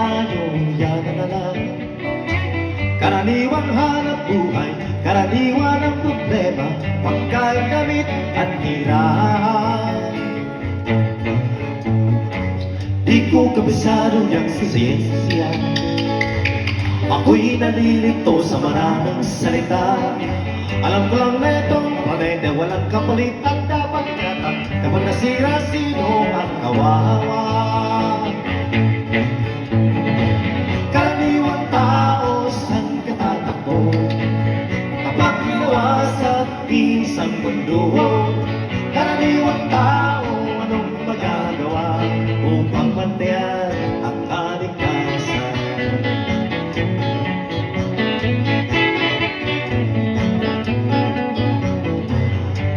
tayong yaman na lang. Karaniwang hanap buhay, karaniwan ang problema, pagkain, damit at hirap. Di ko kabisado yang siyensya, ako'y nalilito sa maraming salita. Alam ko lang na itong planeta walang kapalit at dapat yata kapag nasira sino ang kawawa. Karaniwang tao saan ka tatakbo kapag ginawa sa isang mundo? Karaniwang tao anong magagawa upang mantiyan ang kaligtasan?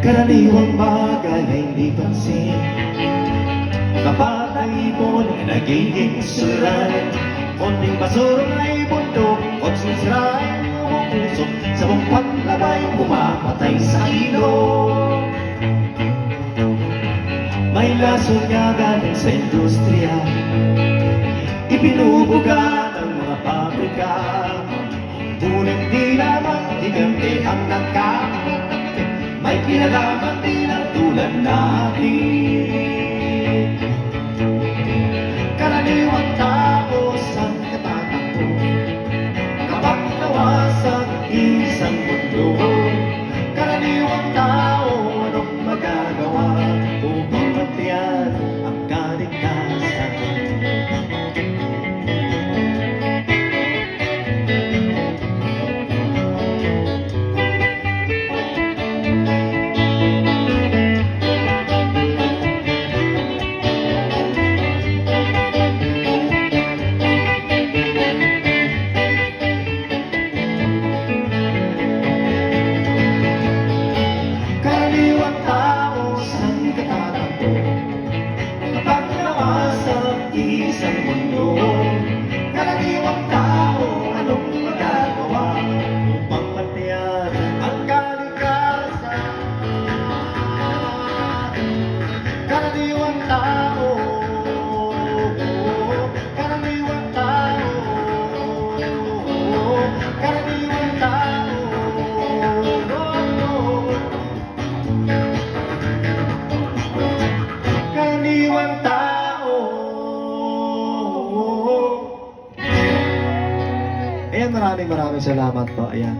Karaniwang bagay ay hindi pansin kapag ang ibon ay nagiging sulay. Konting basura ay bundok, kotsong sira ay umuusok, sa buong paglabay pumapatay sa ilog. May lason nga galing sa industriya, ibinubuga ng mga pabrika. Ngunit di naman higante ang nagkakatakit, may kinalaman din ang tulad natin. Karaniwang tao saan ka tatakbo kapag nawasak isang mundo? Karaniwang tao anong magagawa upang mantiyan ang kaligtasan? Isang mundo, karaniwang tao anong magagawa upang mantiyan ang kalikasan? Karaniwang tao, karaniwang tao, karaniwang tao, karaniwang tao. Ayan, maraming salamat po. Ayan.